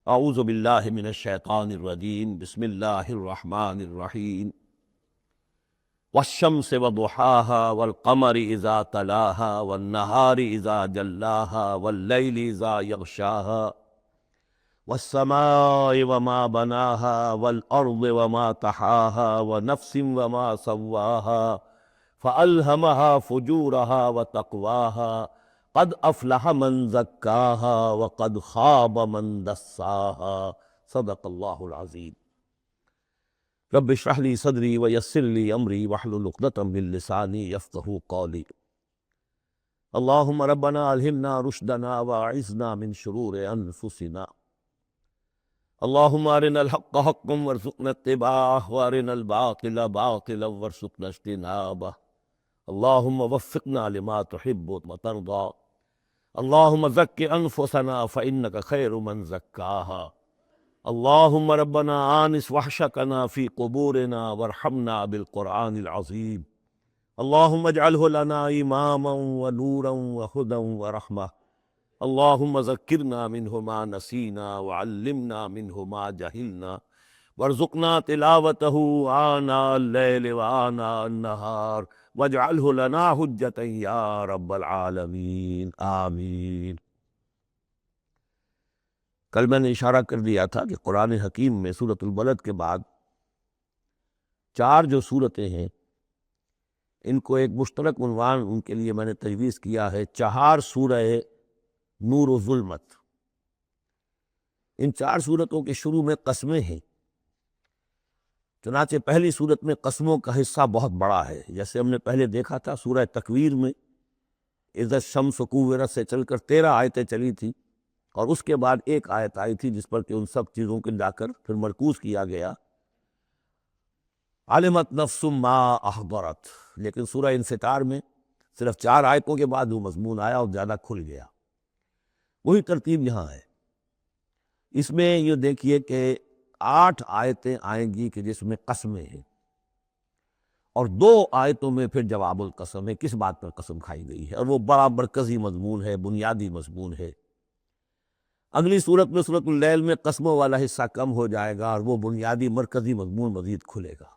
اعوذ باللہ من الشیطان الرجیم، بسم اللہ الرحمن الرحیم۔ والشمس وضحاها والقمر اذا تلاها والنہار اذا جلاها واللیل اذا یغشاها والسماء وما بناها والارض وما طحاها ونفس وما سواها فألہمها فجورها وتقواها قد افلح من زکاها وقد خاب من دساها۔ صدق اللہ العظیم۔ رب اشرح لي صدری ویسر لي امری واحلل عقدۃ من لسانی یفقہوا قولی۔ اللہم ربنا الہمنا رشدنا واعذنا من شرور انفسنا۔ اللہم ارنا الحق حقا وارزقنا اتباعہ وارنا الباطل باطلا وارزقنا اجتنابہ۔ اللہم وفقنا لما تحب وترضى۔ اللہم زک انفسنا فإنک خیر من زکاہا۔ اللہم ربنا آنس وحشتنا فی قبورنا وارحمنا بالقرآن العظیم۔ اللہم اجعلہ لنا اماما ونورا وہدی ورحمہ۔ اللہم ذکرنا منہ ما نسینا وعلمنا منہ ما جہلنا وارزقنا تلاوتہ آناء اللیل وآناء النہار واجعلہ لنا حجتا یا رب العالمین، آمین۔ کل میں نے اشارہ کر دیا تھا کہ قرآن حکیم میں سورۃ البلد کے بعد 4 جو صورتیں ہیں ان کو ایک مشترک عنوان ان کے لیے میں نے تجویز کیا ہے 4 سورہ نور و ظلمت۔ ان 4 صورتوں کے شروع میں قسمیں ہیں، چنانچہ پہلی صورت میں قسموں کا حصہ بہت بڑا ہے۔ جیسے ہم نے پہلے دیکھا تھا سورہ تکویر میں اذا الشمس کورت سے چل کر 13 آیتیں چلی تھی، اور اس کے بعد ایک آیت آئی تھی جس پر کہ ان سب چیزوں کو جا کر پھر مرکوز کیا گیا، علمت نفس ما احضرت۔ لیکن سورہ انفطار میں صرف 4 آیتوں کے بعد وہ مضمون آیا اور زیادہ کھل گیا۔ وہی ترتیب یہاں ہے۔ اس میں یہ دیکھیے کہ 8 آیتیں آئیں گی کہ جس میں قسمیں ہیں، اور 2 آیتوں میں پھر جواب القسم ہے، کس بات پر قسم کھائی گئی ہے، اور وہ بڑا مرکزی مضمون ہے، بنیادی مضمون ہے۔ اگلی صورت میں سورۃ اللیل میں قسموں والا حصہ کم ہو جائے گا اور وہ بنیادی مرکزی مضمون مزید کھلے گا۔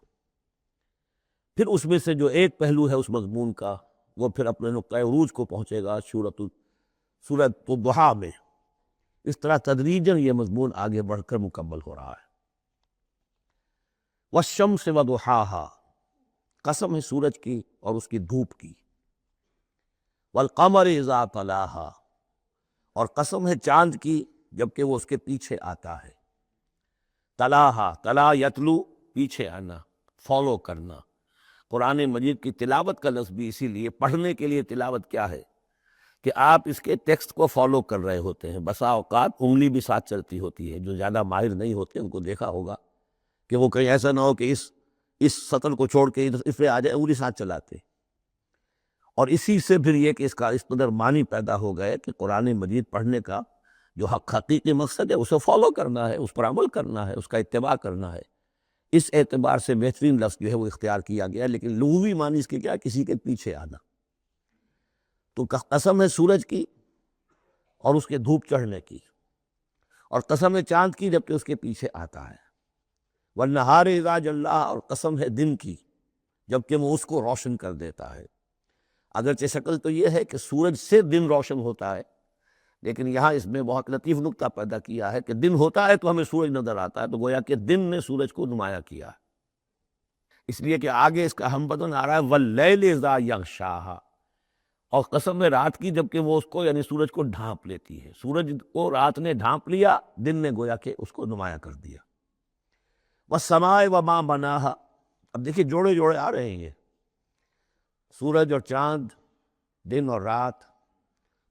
پھر اس میں سے جو ایک پہلو ہے اس مضمون کا وہ پھر اپنے نقطۂ عروج کو پہنچے گا سورۃ الضحیٰ میں۔ اس طرح تدریجاً یہ مضمون آگے بڑھ کر مکمل ہو رہا ہے۔ والشمس وضحاہا، قسم ہے سورج کی اور اس کی دھوپ کی۔ والقمر اذا تلاہا، اور قسم ہے چاند کی جبکہ وہ اس کے پیچھے آتا ہے۔ تلاہا، تلا یتلو، پیچھے آنا، فالو کرنا۔ قرآن مجید کی تلاوت کا لفظ بھی اسی لیے، پڑھنے کے لیے تلاوت کیا ہے کہ آپ اس کے ٹیکسٹ کو فالو کر رہے ہوتے ہیں۔ بسا اوقات انگلی بھی ساتھ چلتی ہوتی ہے، جو زیادہ ماہر نہیں ہوتے ان کو دیکھا ہوگا کہ وہ کہیں ایسا نہ ہو کہ اس سطر کو چھوڑ کے اس پہ آ جائے، انگلی ساتھ چلاتے۔ اور اسی سے پھر یہ کہ اس کا اس قدر معنی پیدا ہو گئے کہ قرآن مجید پڑھنے کا جو حقیقی مقصد ہے اسے فالو کرنا ہے، اس پر عمل کرنا ہے، اس کا اتباع کرنا ہے۔ اس اعتبار سے بہترین لفظ جو ہے وہ اختیار کیا گیا، لیکن لغوی معنی اس کے کیا، کسی کے پیچھے آنا۔ تو قسم ہے سورج کی اور اس کے دھوپ چڑھنے کی، اور قسم ہے چاند کی جبکہ اس کے پیچھے آتا ہے۔ والنہار اذا جلاہا، اور قسم ہے دن کی جبکہ وہ اس کو روشن کر دیتا ہے۔ اگرچہ شکل تو یہ ہے کہ سورج سے دن روشن ہوتا ہے، لیکن یہاں اس میں بہت لطیف نکتہ پیدا کیا ہے کہ دن ہوتا ہے تو ہمیں سورج نظر آتا ہے، تو گویا کہ دن نے سورج کو نمایاں کیا ہے۔ اس لیے کہ آگے اس کا ہم بدن آ رہا ہے واللیل اذا یغشاہا، اور قسم ہے رات کی جبکہ وہ اس کو یعنی سورج کو ڈھانپ لیتی ہے۔ سورج کو رات نے ڈھانپ لیا، دن نے گویا کہ اس کو نمایاں کر دیا۔ والسماء وما بناہا، اب دیکھیے جوڑے جوڑے آ رہے ہیں یہ، سورج اور چاند، دن اور رات۔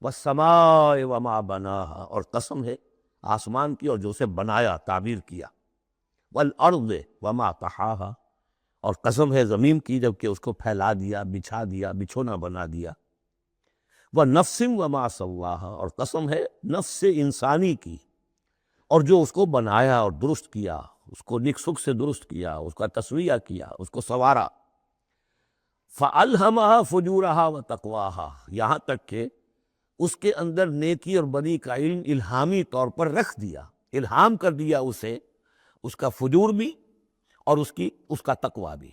والسماء وما بناہا، اور قسم ہے آسمان کی اور جو اسے بنایا، تعمیر کیا۔ والارض وما طحاہا، اور قسم ہے زمین کی جبکہ اس کو پھیلا دیا، بچھا دیا، بچھونا بنا دیا۔ ونفس وما سواہا، اور قسم ہے نفس انسانی کی اور جو اس کو بنایا اور درست کیا، اس کو نک سک سے درست کیا، اس کا تسویہ کیا، اس کو سنوارا۔ فَأَلْهَمَهَا فُجُورَهَا وَتَقْوَاهَا، یہاں تک کہ اس کے اندر نیکی اور بدی کا علم الہامی طور پر رکھ دیا۔ الہام کر دیا اسے اس کا فجور بھی اور اس کا تقویٰ بھی۔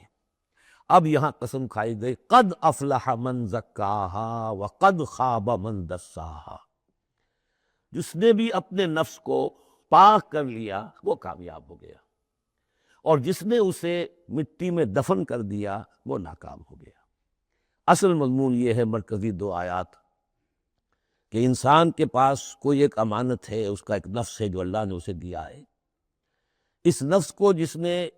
اب یہاں قسم کھائی گئی قد افلح من زکاہا وقد خاب من دساہا، جس نے بھی اپنے نفس کو پاک کر لیا وہ کامیاب ہو گیا، اور جس نے اسے مٹی میں دفن کر دیا وہ ناکام ہو گیا۔ اصل مضمون یہ ہے مرکزی دو آیات کہ انسان کے پاس کوئی ایک امانت ہے، اس کا ایک نفس ہے جو اللہ نے اسے دیا ہے۔ اس نفس کو جس نے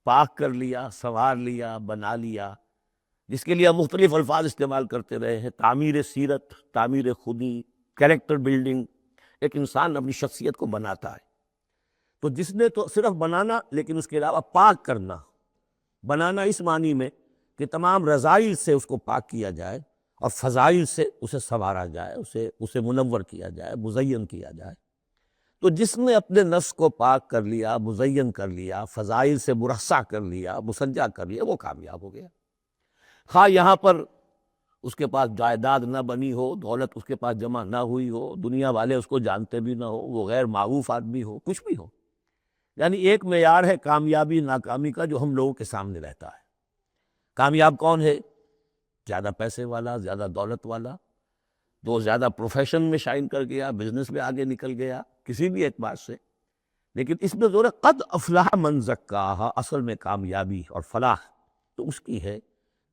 پاک کر لیا، سنوار لیا، بنا لیا، جس کے لیے مختلف الفاظ استعمال کرتے رہے ہیں، تعمیر سیرت، تعمیر خودی، کیریکٹر بلڈنگ، ایک انسان اپنی شخصیت کو بناتا ہے۔ تو جس نے تو صرف بنانا، لیکن اس کے علاوہ پاک کرنا، بنانا اس معنی میں کہ تمام رذائل سے اس کو پاک کیا جائے اور فضائل سے اسے سنوارا جائے، اسے منور کیا جائے، مزین کیا جائے۔ تو جس نے اپنے نفس کو پاک کر لیا، مزین کر لیا، فضائل سے مرصع کر لیا، مسجع کر لیا، وہ کامیاب ہو گیا۔ خواہ یہاں پر اس کے پاس جائیداد نہ بنی ہو، دولت اس کے پاس جمع نہ ہوئی ہو، دنیا والے اس کو جانتے بھی نہ ہو، وہ غیر معروف آدمی ہو، کچھ بھی ہو، یعنی ایک معیار ہے کامیابی ناکامی کا جو ہم لوگوں کے سامنے رہتا ہے۔ کامیاب کون ہے؟ زیادہ پیسے والا، زیادہ دولت والا، تو زیادہ پروفیشن میں شائن کر گیا، بزنس میں آگے نکل گیا، کسی بھی اعتبار سے۔ لیکن اس میں زور ہے قد افلح من زکاہا، اصل میں کامیابی اور فلاح تو اس کی ہے۔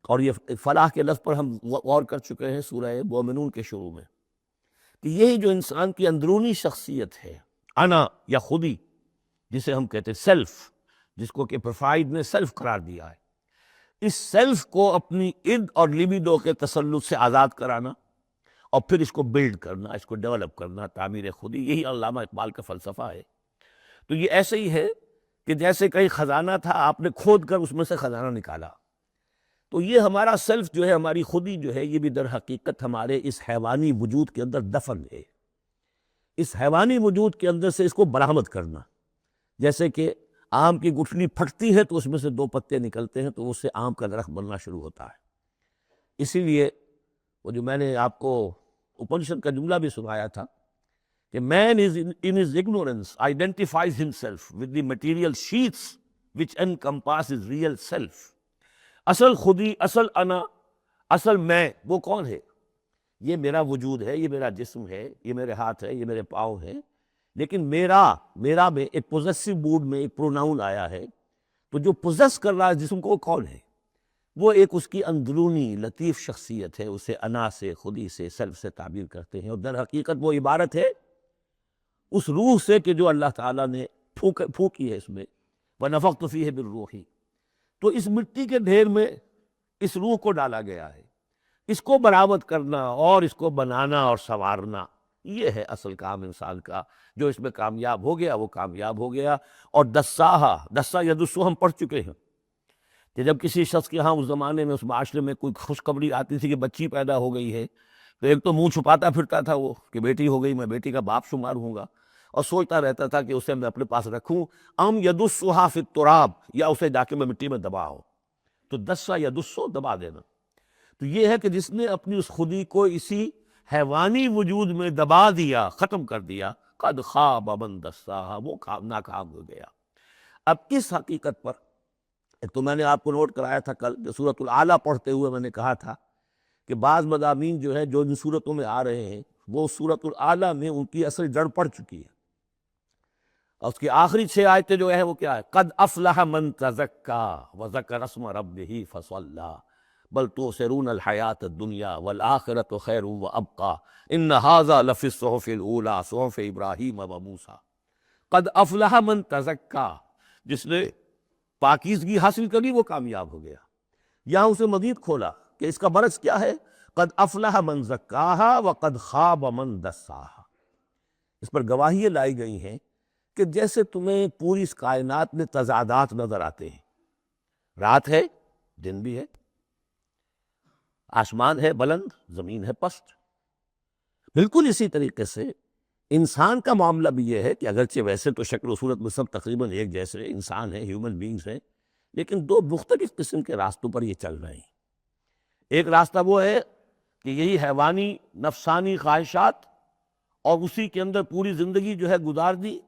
اور یہ فلاح کے لفظ پر ہم غور کر چکے ہیں سورہ مومنون کے شروع میں، کہ یہی جو انسان کی اندرونی شخصیت ہے، انا یا خودی جسے ہم کہتے ہیں سیلف، جس کو کہ پروفائڈ نے سیلف قرار دیا ہے، اس سیلف کو اپنی اد اور لیبیڈو کے تسلط سے آزاد کرانا اور پھر اس کو بلڈ کرنا، اس کو ڈیولپ کرنا، تعمیر خودی، یہی علامہ اقبال کا فلسفہ ہے۔ تو یہ ایسے ہی ہے کہ جیسے کہیں خزانہ تھا، آپ نے کھود کر اس میں سے خزانہ نکالا، تو یہ ہمارا سیلف جو ہے، ہماری خودی جو ہے، یہ بھی در حقیقت ہمارے اس حیوانی وجود کے اندر دفن ہے۔ اس حیوانی وجود کے اندر سے اس کو برآمد کرنا، جیسے کہ آم کی گٹھلی پھٹتی ہے تو اس میں سے دو پتے نکلتے ہیں تو اس سے آم کا درخت بننا شروع ہوتا ہے۔ اسی لیے وہ جو میں نے آپ کو اپنشد کا جملہ بھی سنایا تھا کہ man is in his ignorance identifies himself with the material sheaths which encompass his real self۔ اصل خودی، اصل انا، اصل میں وہ کون ہے؟ یہ میرا وجود ہے، یہ میرا جسم ہے، یہ میرے ہاتھ ہے، یہ میرے پاؤں ہے، لیکن میرا میں ایک پوزیسو موڈ میں ایک پروناؤن آیا ہے، تو جو پوزیس کر رہا ہے جسم کو وہ کون ہے؟ وہ ایک اس کی اندرونی لطیف شخصیت ہے، اسے انا سے، خودی سے، سیلف سے تعبیر کرتے ہیں، اور در حقیقت وہ عبارت ہے اس روح سے کہ جو اللہ تعالیٰ نے پھونکی ہے اس میں، وَنَفَخْتُ فِيهِ بِالرُّوحِ۔ تو اس مٹی کے ڈھیر میں اس روح کو ڈالا گیا ہے، اس کو برآمد کرنا اور اس کو بنانا اور سنوارنا، یہ ہے اصل کام انسان کا۔ جو اس میں کامیاب ہو گیا وہ کامیاب ہو گیا۔ اور دسا یدسو ہم پڑھ چکے ہیں کہ جب کسی شخص کے ہاں اس زمانے میں، اس معاشرے میں کوئی خوشخبری آتی تھی کہ بچی پیدا ہو گئی ہے، تو ایک تو منہ چھپاتا پھرتا تھا وہ کہ بیٹی ہو گئی، میں بیٹی کا باپ شمار ہوں گا، اور سوچتا رہتا تھا کہ اسے میں اپنے پاس رکھوں، ام یدسھا فی التراب، یا اسے جا کے میں مٹی میں دباؤں۔ تو دسا یدسو دبا دینا، تو یہ ہے کہ جس نے اپنی اس خودی کو اسی حیوانی وجود میں دبا دیا، ختم کر دیا، قد خاب من دساہا، وہ ناکام ہو گیا۔ اب اس حقیقت پر تو میں نے آپ کو نوٹ کرایا تھا کل کہ سورۃ الاعلیٰ پڑھتے ہوئے میں نے کہا تھا کہ بعض مضامین جو ہے جو ان صورتوں میں آ رہے ہیں وہ سورۃ الاعلیٰ میں ان کی اصل جڑ پڑ چکی ہے، اور اس کی آخری 6 آیتیں جو ہیں وہ کیا ہے؟ قد افلح من تزکا وذکر اسم ربہ فصلی بل تؤثرون الحیاۃ الدنیا والآخرۃ خیر وابقی ان ھذا لفی الصحف الاولی صحف ابراہیم وموسیٰ۔ قد افلح من تزکا، جس نے پاکیزگی حاصل کری وہ کامیاب ہو گیا۔ یہاں اسے مزید کھولا کہ اس کا برعکس کیا ہے؟ قد افلح من زکاہا وقد خاب من دساہا۔ اس پر گواہیاں لائی گئی ہیں کہ جیسے تمہیں پوری اس کائنات میں تضادات نظر آتے ہیں، رات ہے، دن بھی ہے، آسمان ہے بلند، زمین ہے پست، بالکل اسی طریقے سے انسان کا معاملہ بھی یہ ہے کہ اگرچہ ویسے تو شکل و صورت میں سب تقریباً ایک جیسے انسان ہیں، ہیومن بینگز ہیں، لیکن دو مختلف قسم کے راستوں پر یہ چل رہے ہیں۔ ایک راستہ وہ ہے کہ یہی حیوانی نفسانی خواہشات اور اسی کے اندر پوری زندگی جو ہے گزار دی،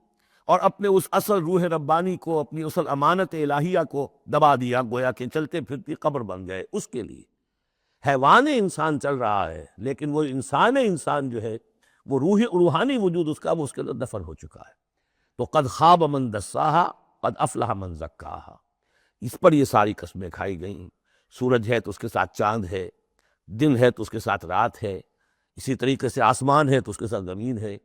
اور اپنے اس اصل روح ربانی کو، اپنی اصل امانت الہیہ کو دبا دیا، گویا کہ چلتے پھرتی قبر بن گئے اس کے لیے۔ حیوان انسان چل رہا ہے، لیکن وہ انسان جو ہے وہ روحانی وجود اس کا، وہ اس کے اندر دفن ہو چکا ہے۔ تو قد خواب من دساہا قد افلح من زکاہا، اس پر یہ ساری قسمیں کھائی گئیں۔ سورج ہے تو اس کے ساتھ چاند ہے، دن ہے تو اس کے ساتھ رات ہے، اسی طریقے سے آسمان ہے تو اس کے ساتھ زمین ہے۔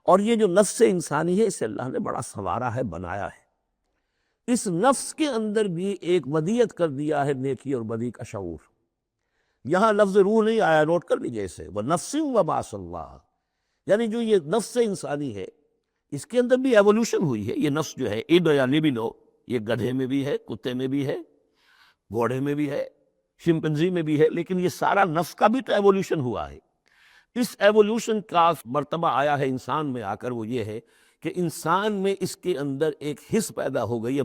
اور یہ جو نفس انسانی ہے، اسے اللہ نے بڑا سنوارا ہے، بنایا ہے۔ اس نفس کے اندر بھی ایک ودیت کر دیا ہے نیکی اور بدی کا شعور۔ یہاں لفظ روح نہیں آیا، نوٹ کر لیجیے اسے، وَنَفْسٍ وَمَا سَوَّاهَا، یعنی جو یہ نفس انسانی ہے اس کے اندر بھی ایوولوشن ہوئی ہے۔ یہ نفس جو ہے ایڈو یا لیبیڈو، یہ گدھے میں بھی ہے، کتے میں بھی ہے، گھوڑے میں بھی ہے، شمپنزی میں بھی ہے، لیکن یہ سارا نفس کا بھی تو ایوولوشن ہوا ہے۔ اس ایوولوشن کا مرتبہ آیا ہے انسان میں آ کر، وہ یہ ہے کہ انسان میں اس کے اندر ایک حس پیدا ہو گئی ہے،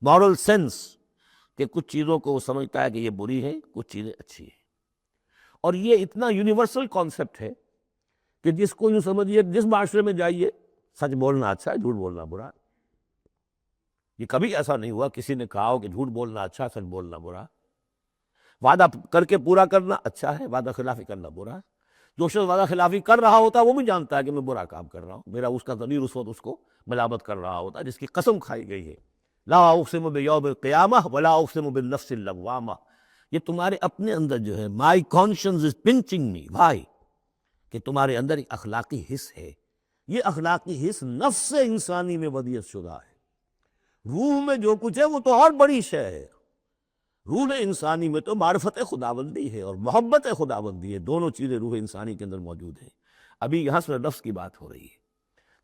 مورل سینس، کہ کچھ چیزوں کو وہ سمجھتا ہے کہ یہ بری ہیں، کچھ چیزیں اچھی ہیں۔ اور یہ اتنا یونیورسل کانسیپٹ ہے کہ جس کو یوں سمجھیے، جس معاشرے میں جائیے سچ بولنا اچھا ہے، جھوٹ بولنا برا ہے۔ یہ کبھی ایسا نہیں ہوا کسی نے کہا ہو کہ جھوٹ بولنا اچھا ہے، سچ بولنا برا ہے۔ وعدہ کر کے پورا کرنا اچھا ہے، وعدہ خلافی کرنا برا ہے۔ جو شخص وعدہ خلافی کر رہا ہوتا ہے وہ بھی جانتا ہے کہ میں برا کام کر رہا ہوں، میرا اس کا ضمیر اس وقت اس کو ملامت کر رہا ہوتا ہے، جس کی قسم کھائی گئی ہے، لا اقسم بیوم القیامہ ولا اقسم بالنفس اللوامہ۔ یہ تمہارے اپنے اندر جو ہے، مائی کانشنس از پنچنگ می بھائی، کہ تمہارے اندر ایک اخلاقی حس ہے۔ یہ اخلاقی حس نفس انسانی میں ودیت شدہ ہے۔ روح میں جو کچھ ہے وہ تو اور بڑی شے ہے۔ روح انسانی میں تو معرفت خداوندی ہے اور محبت خداوندی ہے، دونوں چیزیں روح انسانی کے اندر موجود ہیں۔ ابھی یہاں سے نفس کی بات ہو رہی ہے۔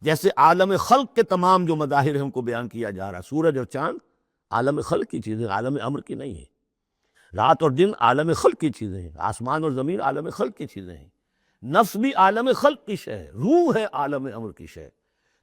جیسے عالم خلق کے تمام جو مظاہر ہیں ان کو بیان کیا جا رہا، سورج اور چاند عالم خلق کی چیزیں، عالم امر کی نہیں ہیں۔ رات اور دن عالم خلق کی چیزیں ہیں، آسمان اور زمین عالم خلق کی چیزیں ہیں۔ نفس بھی عالم خلق کی شے ہے، روح ہے عالم امر کی شے۔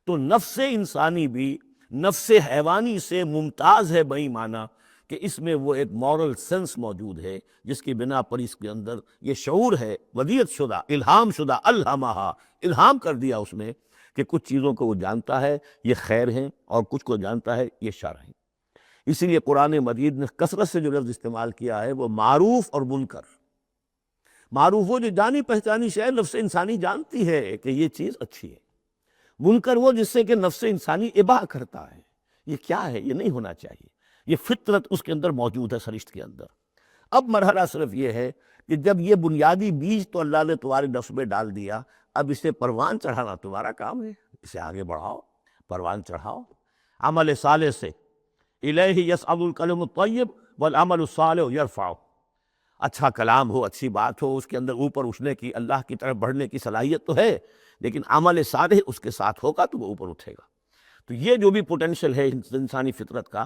تو نفس انسانی بھی نفس حیوانی سے ممتاز ہے بئی معنی کہ اس میں وہ ایک مورل سینس موجود ہے، جس کی بنا پر اس کے اندر یہ شعور ہے، ودیت شدہ، الہام شدہ، الہمہا، الہام کر دیا اس نے کہ کچھ چیزوں کو وہ جانتا ہے یہ خیر ہیں، اور کچھ کو جانتا ہے یہ شر ہیں۔ اسی لیے قرآن مجید نے کثرت سے جو لفظ استعمال کیا ہے وہ معروف اور منکر۔ معروف وہ جو جانی پہچانی شے، نفس انسانی جانتی ہے کہ یہ چیز اچھی ہے۔ منکر وہ جس سے کہ نفس انسانی اباح کرتا ہے، یہ کیا ہے، یہ نہیں ہونا چاہیے، یہ فطرت اس کے اندر موجود ہے، سرشت کے اندر۔ اب مرحلہ صرف یہ ہے کہ جب یہ بنیادی بیج تو اللہ نے تمہارے نفس میں ڈال دیا، اب اسے پروان چڑھانا تمہارا کام ہے، اسے آگے بڑھاؤ، پروان چڑھاؤ عمل صالح سے۔ الیہ یصعد الکلم الطیب والعمل الصالح یرفعہ، اچھا کلام ہو، اچھی بات ہو، اس کے اندر اوپر اٹھنے کی، اللہ کی طرف بڑھنے کی صلاحیت تو ہے، لیکن عمل صالح اس کے ساتھ ہوگا تو وہ اوپر اٹھے گا۔ تو یہ جو بھی پوٹینشل ہے انسانی فطرت کا،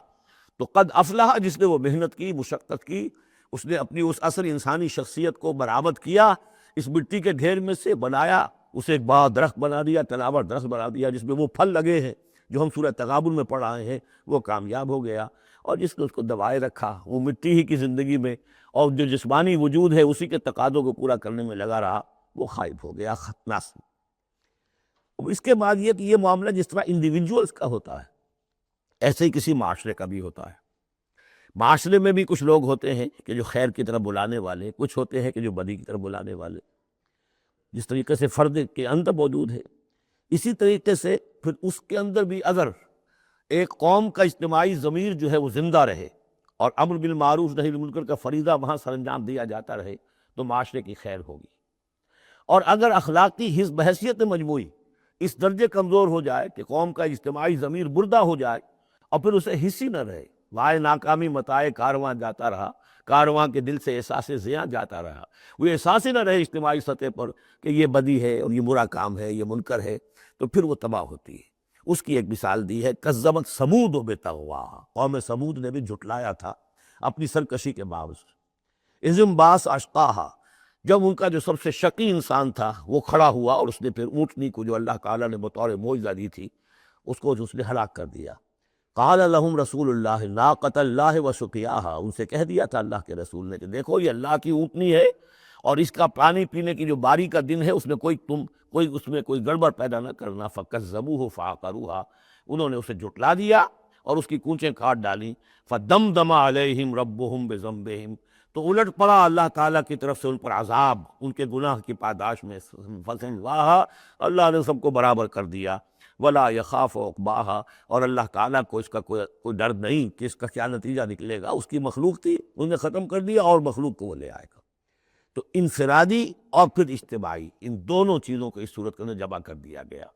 تو قد افلح، جس نے وہ محنت کی، مشقت کی، اس نے اپنی اس اصل انسانی شخصیت کو برآمد کیا، اس مٹی کے ڈھیر میں سے بنایا، اسے ایک بڑا درخت بنا دیا، تناور درخت بنا دیا جس میں وہ پھل لگے ہیں جو ہم سورہ تغابن میں پڑھ رہے ہیں، وہ کامیاب ہو گیا۔ اور جس نے اس کو دبائے رکھا، وہ مٹی ہی کی زندگی میں، اور جو جسمانی وجود ہے اسی کے تقاضوں کو پورا کرنے میں لگا رہا، وہ غائب ہو گیا، ختناس۔ اس کے بعد یہ کہ یہ معاملہ جس طرح انڈیویجولز کا ہوتا ہے، ایسے ہی کسی معاشرے کا بھی ہوتا ہے۔ معاشرے میں بھی کچھ لوگ ہوتے ہیں کہ جو خیر کی طرف بلانے والے، کچھ ہوتے ہیں کہ جو بدی کی طرف بلانے والے۔ جس طریقے سے فرد کے اندر موجود ہے، اسی طریقے سے پھر اس کے اندر بھی اگر ایک قوم کا اجتماعی ضمیر جو ہے وہ زندہ رہے اور امر بالمعروف نہی عن المنکر کا فریضہ وہاں سر انجام دیا جاتا رہے، تو معاشرے کی خیر ہوگی۔ اور اگر اخلاقی حس بحیثیت مجموعی اس درجے کمزور ہو جائے کہ قوم کا اجتماعی ضمیر مردہ ہو جائے اور پھر اسے حس ہی نہ رہے، وائے ناکامی متائے کارواں جاتا رہا، کارواں کے دل سے احساس زیاں جاتا رہا، وہ احساس ہی نہ رہے اجتماعی سطح پر کہ یہ بدی ہے اور یہ برا کام ہے، یہ منکر ہے، تو پھر وہ تباہ ہوتی ہے۔ اس کی ایک مثال دی ہے، کذبت ثمود بطغواہا، قوم ثمود نے بھی جھٹلایا تھا اپنی سرکشی کے باوجود۔ اذ انبعث اشقاہا، جب ان کا جو سب سے شقی انسان تھا وہ کھڑا ہوا اور اس نے پھر اونٹنی کو جو اللہ تعالیٰ نے بطور معجزہ دی تھی اس کو اس نے ہلاک کر دیا۔ قال لهم رسول اللہ ناقۃ اللہ وسقیاہا، ان سے کہہ دیا تھا اللہ کے رسول نے کہ دیکھو یہ اللہ کی اونٹنی ہے اور اس کا پانی پینے کی جو باری کا دن ہے اس میں کوئی گڑبڑ پیدا نہ کرنا۔ فَكَذَّبُوهُ فَعَقَرُوهَا، انہوں نے اسے جھٹلا دیا اور اس کی کونچیں کاٹ ڈالیں۔ فَدَمْدَمَ عَلَيْهِمْ رَبُّهُمْ بِذَنبِهِمْ، تو الٹ پڑا اللہ تعالیٰ کی طرف سے ان پر عذاب، ان کے گناہ کی پاداش میں۔ فَسَوَّاهَا، اللہ نے سب کو برابر کر دیا۔ وَلَا يَخَافُ عُقْبَاهَا، اور اللہ تعالیٰ کو اس کا کوئی ڈر نہیں کہ اس کا کیا نتیجہ نکلے گا۔ اس کی مخلوق تھی، انہیں ختم کر دیا اور مخلوق کو وہ لے آئے گا۔ تو انفرادی اور پھر اجتماعی، ان دونوں چیزوں کو اس صورت کے اندر جمع کر دیا گیا۔